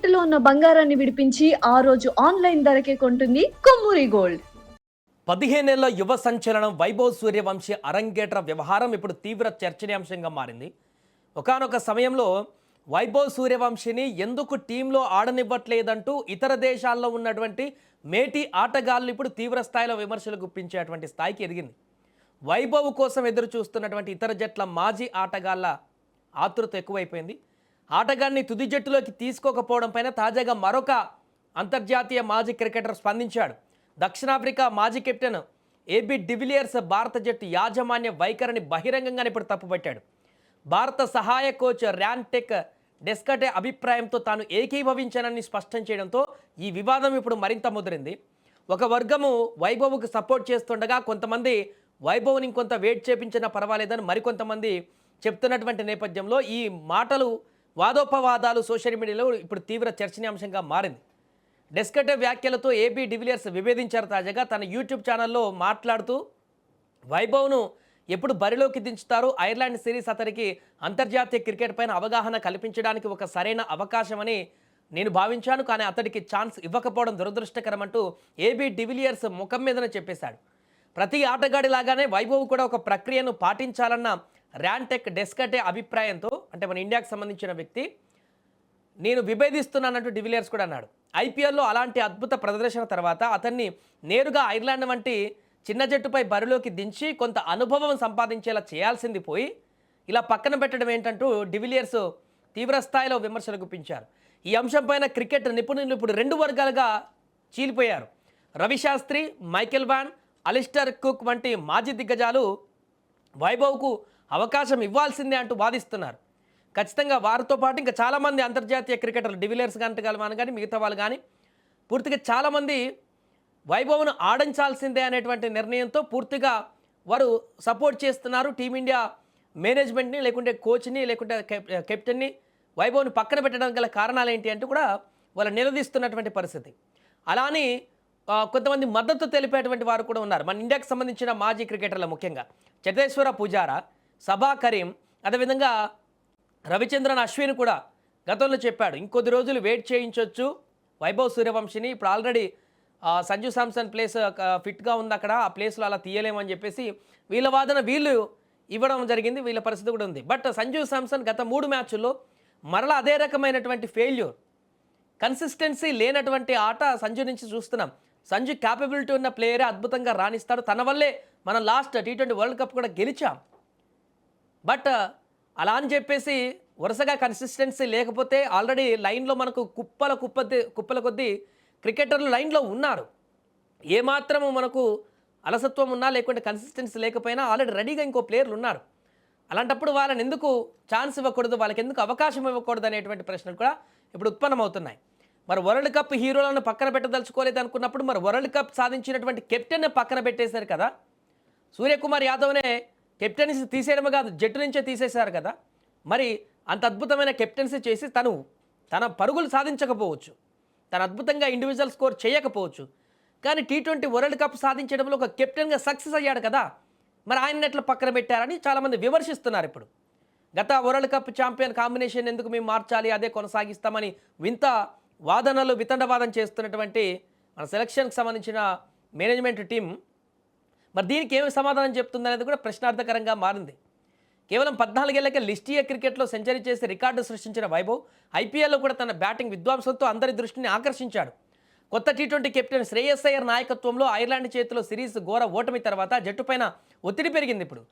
తాకట్టులో ఉన్న బంగారాన్ని విడిపించి ఆ రోజు ఆన్లైన్ ధరకే కొంటుంది కొమ్మూరి గోల్డ్. 15 ఏళ్ల యువ సంచలనం వైభవ్ సూర్యవంశీ అరంగేట్ర వ్యవహారం ఇప్పుడు తీవ్ర చర్చనీయాంశంగా మారింది. ఒకానొక సమయంలో వైభవ్ సూర్యవంశీని ఎందుకు టీంలో ఆడనివ్వట్లేదంటూ ఇతర దేశాల్లో ఉన్నటువంటి మేటి ఆటగాళ్ళు ఇప్పుడు తీవ్ర స్థాయిలో విమర్శలు గుప్పించేటువంటి స్థాయికి ఎదిగింది. వైభవ్ కోసం ఎదురు చూస్తున్నటువంటి ఇతర జట్ల మాజీ ఆటగాళ్ల ఆతృత ఎక్కువైపోయింది. ఆటగాడిని తుది జట్టులోకి తీసుకోకపోవడం పైన తాజాగా మరొక అంతర్జాతీయ మాజీ క్రికెటర్ స్పందించాడు. దక్షిణాఫ్రికా మాజీ కెప్టెన్ ఏబీ డివిలియర్స్ భారత జట్టు యాజమాన్య వైఖరిని బహిరంగంగా ఇప్పుడు తప్పుపట్టాడు. భారత సహాయ కోచ్ ర్యాన్టెక్ డెస్కటే అభిప్రాయంతో తాను ఏకీభవించానని స్పష్టం చేయడంతో ఈ వివాదం ఇప్పుడు మరింత ముదిరింది. ఒక వర్గము వైభవ్కు సపోర్ట్ చేస్తుండగా కొంతమంది వైభవ్ని ఇంకొంత వెయిట్ చేపించినా పర్వాలేదని మరికొంతమంది చెప్తున్నటువంటి నేపథ్యంలో ఈ మాటలు వాదోపవాదాలు సోషల్ మీడియాలో ఇప్పుడు తీవ్ర చర్చనీయాంశంగా మారింది. డెస్కటే వ్యాఖ్యలతో ఏబీ డివిలియర్స్ విభేదించారు. తాజాగా తన యూట్యూబ్ ఛానల్లో మాట్లాడుతూ వైభవ్ను ఎప్పుడు బరిలోకి దించుతారు, ఐర్లాండ్ సిరీస్ అతనికి అంతర్జాతీయ క్రికెట్ పైన అవగాహన కల్పించడానికి ఒక సరైన అవకాశమని నేను భావించాను, కానీ అతడికి ఛాన్స్ ఇవ్వకపోవడం దురదృష్టకరం అంటూ ఏబీ డివిలియర్స్ ముఖం మీదనే చెప్పేశాడు. ప్రతి ఆటగాడిలాగానే వైభవ్ కూడా ఒక ప్రక్రియను పాటించాలన్న ర్యాన్టెక్ డెస్కటే అభిప్రాయంతో, అంటే మన ఇండియాకు సంబంధించిన వ్యక్తి, నేను విభేదిస్తున్నానంటూ డివిలియర్స్ కూడా అన్నాడు. ఐపీఎల్లో అలాంటి అద్భుత ప్రదర్శన తర్వాత అతన్ని నేరుగా ఐర్లాండ్ వంటి చిన్న జట్టుపై బరిలోకి దించి కొంత అనుభవం సంపాదించేలా చేయాల్సింది పోయి ఇలా పక్కన పెట్టడం ఏంటంటూ డివిలియర్స్ తీవ్ర స్థాయిలో విమర్శలు గుప్పించారు. ఈ అంశంపైన క్రికెట్ నిపుణులు ఇప్పుడు రెండు వర్గాలుగా చీలిపోయారు. Ravi Shastri, Michael Vaughan, Alastair Cook వంటి మాజీ దిగ్గజాలు వైభవ్కు అవకాశం ఇవ్వాల్సిందే అంటూ వాదిస్తున్నారు. ఖచ్చితంగా వారితో పాటు ఇంకా చాలామంది అంతర్జాతీయ క్రికెటర్లు డివిలియర్స్ కానీ మిగతా వాళ్ళు కానీ పూర్తిగా చాలామంది వైభవ్ను ఆడించాల్సిందే అనేటువంటి నిర్ణయంతో పూర్తిగా వారు సపోర్ట్ చేస్తున్నారు. టీమిండియా మేనేజ్మెంట్ని, లేకుంటే కోచ్ని, లేకుంటే కెప్టెన్ని వైభవ్ని పక్కన పెట్టడానికి గల కారణాలు ఏంటి అంటే కూడా వాళ్ళు నిలదీస్తున్నటువంటి పరిస్థితి. అలానే కొంతమంది మద్దతు తెలిపేటువంటి వారు కూడా ఉన్నారు. మన ఇండియాకి సంబంధించిన మాజీ క్రికెటర్లు ముఖ్యంగా చతేశ్వర పుజారా, సబా కరీం, అదేవిధంగా రవిచంద్రన్ అశ్విన్ కూడా గతంలో చెప్పాడు ఇంకొద్ది రోజులు వెయిట్ చేయించవచ్చు వైభవ్ సూర్యవంశిని. ఇప్పుడు ఆల్రెడీ సంజు శాంసన్ ప్లేస్ ఫిట్గా ఉంది, అక్కడ ఆ ప్లేస్లో అలా తీయలేమని చెప్పేసి వీళ్ళ వాదన వీళ్ళు ఇవ్వడం జరిగింది. వీళ్ళ పరిస్థితి కూడా ఉంది. బట్ సంజు శాంసన్ గత 3 మ్యాచ్ల్లో మరలా అదే రకమైనటువంటి ఫెయిల్యూర్, కన్సిస్టెన్సీ లేనటువంటి ఆట సంజు నుంచి చూస్తున్నాం. సంజు క్యాపబిలిటీ ఉన్న ప్లేయరే అద్భుతంగా రాణిస్తాడు. తన వల్లే మనం లాస్ట్ T20 వరల్డ్ కప్ కూడా గెలిచాం. బట్ అలా అని చెప్పేసి వరుసగా కన్సిస్టెన్సీ లేకపోతే ఆల్రెడీ లైన్లో మనకు కుప్పల కొద్దీ క్రికెటర్లు లైన్లో ఉన్నారు. ఏమాత్రము మనకు అలసత్వం ఉన్నా, లేకుంటే కన్సిస్టెన్సీ లేకపోయినా ఆల్రెడీ రెడీగా ఇంకో ప్లేయర్లు ఉన్నారు. అలాంటప్పుడు వాళ్ళని ఎందుకు ఛాన్స్ ఇవ్వకూడదు, వాళ్ళకి ఎందుకు అవకాశం ఇవ్వకూడదు అనేటువంటి ప్రశ్నలు కూడా ఇప్పుడు ఉత్పన్నమవుతున్నాయి. మరి వరల్డ్ కప్ హీరోలను పక్కన పెట్టదలుచుకోలేదు అనుకున్నప్పుడు మరి వరల్డ్ కప్ సాధించినటువంటి కెప్టెన్ పక్కన పెట్టేశారు కదా. సూర్యకుమార్ యాదవ్నే కెప్టెన్సీ తీసేయడమే కాదు, జట్టు నుంచే తీసేశారు కదా. మరి అంత అద్భుతమైన కెప్టెన్సీ చేసి తన పరుగులు సాధించకపోవచ్చు, తను అద్భుతంగా ఇండివిజువల్ స్కోర్ చేయకపోవచ్చు, కానీ T20 వరల్డ్ కప్ సాధించడంలో ఒక కెప్టెన్గా సక్సెస్ అయ్యాడు కదా. మరి ఆయన ఎట్లా పక్కన పెట్టారని చాలామంది విమర్శిస్తున్నారు. ఇప్పుడు గత వరల్డ్ కప్ ఛాంపియన్ కాంబినేషన్ ఎందుకు మేము మార్చాలి, అదే కొనసాగిస్తామని వింత వాదనలు వితండవాదం చేస్తున్నటువంటి మన సెలక్షన్కి సంబంధించిన మేనేజ్మెంట్ టీం మరి దీనికి ఏమి సమాధానం చెప్తుందనేది కూడా ప్రశ్నార్థకరంగా మారింది. కేవలం 14 ఏళ్లకే లిస్ట్ ఏ క్రికెట్లో సెంచరీ చేసి రికార్డు సృష్టించిన వైభవ్ ఐపీఎల్లో కూడా తన బ్యాటింగ్ విద్వాంసంతో అందరి దృష్టిని ఆకర్షించాడు. కొత్త T20 కెప్టెన్ శ్రేయస్ అయ్యర్ నాయకత్వంలో ఐర్లాండ్ చేతిలో సిరీస్ ఘోర ఓటమి తర్వాత జట్టుపైన ఒత్తిడి పెరిగింది. ఇప్పుడు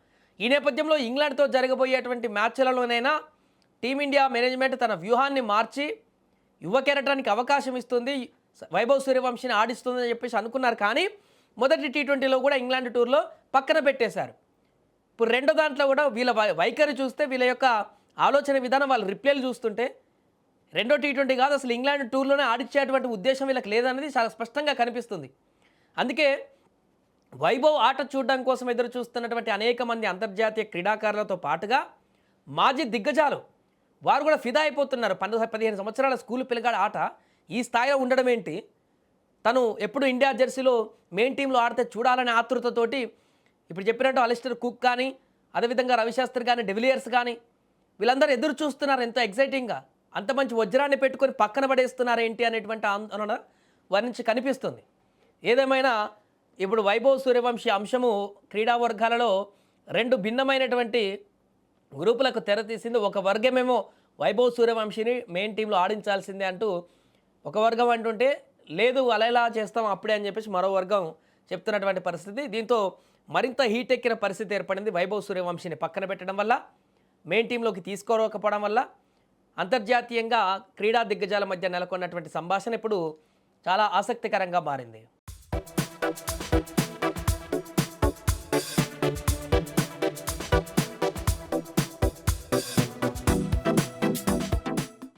ఈ నేపథ్యంలో ఇంగ్లాండ్తో జరగబోయేటువంటి మ్యాచ్లలోనైనా టీమిండియా మేనేజ్మెంట్ తన వ్యూహాన్ని మార్చి యువ కెరటానికి అవకాశం ఇస్తుంది, వైభవ్ సూర్యవంశిని ఆడిస్తుందని చెప్పేసి అనుకున్నారు. కానీ మొదటి T20లో కూడా ఇంగ్లాండ్ టూర్లో పక్కన పెట్టేశారు. ఇప్పుడు రెండో దాంట్లో కూడా వీళ్ళ వైఖరి చూస్తే, వీళ్ళ యొక్క ఆలోచన విధానం, వాళ్ళ రిప్లైలు చూస్తుంటే రెండో T20 కాదు అసలు ఇంగ్లాండ్ టూర్లోనే ఆడిచ్చేటువంటి ఉద్దేశం వీళ్ళకి లేదనేది చాలా స్పష్టంగా కనిపిస్తుంది. అందుకే వైభవ్ ఆట చూడడం కోసం ఎదురు చూస్తున్నటువంటి అనేక మంది అంతర్జాతీయ క్రీడాకారులతో పాటుగా మాజీ దిగ్గజాలు వారు కూడా ఫిదా అయిపోతున్నారు. 15 సంవత్సరాల స్కూల్ పిల్లగాడ ఆట ఈ స్థాయిలో ఉండడం ఏంటి, తను ఎప్పుడు ఇండియా జెర్సీలో మెయిన్ టీంలో ఆడితే చూడాలనే ఆతృతతోటి ఇప్పుడు చెప్పినట్టు అలిస్టర్ కుక్ కానీ, అదేవిధంగా రవిశాస్త్రి కానీ, డివిలియర్స్ కానీ వీళ్ళందరూ ఎదురు చూస్తున్నారు ఎంతో ఎగ్జైటింగ్గా. అంత మంచి వజ్రాన్ని పెట్టుకొని పక్కన పడేస్తున్నారేంటి అనేటువంటి ఆందోళన వారి నుంచి కనిపిస్తుంది. ఏదేమైనా ఇప్పుడు వైభవ్ సూర్యవంశి అంశము క్రీడా వర్గాలలో రెండు భిన్నమైనటువంటి గ్రూపులకు తెరతీసింది. ఒక వర్గమేమో వైభవ్ సూర్యవంశిని మెయిన్ టీంలో ఆడించాల్సిందే అంటూ ఒక వర్గం అంటుంటే, లేదు అలా ఎలా చేస్తాం అప్పుడే అని చెప్పేసి మరో వర్గం చెప్తున్నటువంటి పరిస్థితి. దీంతో మరింత హీట్ ఎక్కిన పరిస్థితి ఏర్పడింది. వైభవ్ సూర్యవంశిని పక్కన పెట్టడం వల్ల, మెయిన్ టీంలోకి తీసుకోకపోవడం వల్ల అంతర్జాతీయంగా క్రీడా దిగ్గజాల మధ్య నెలకొన్నటువంటి సంభాషణ ఇప్పుడు చాలా ఆసక్తికరంగా మారింది.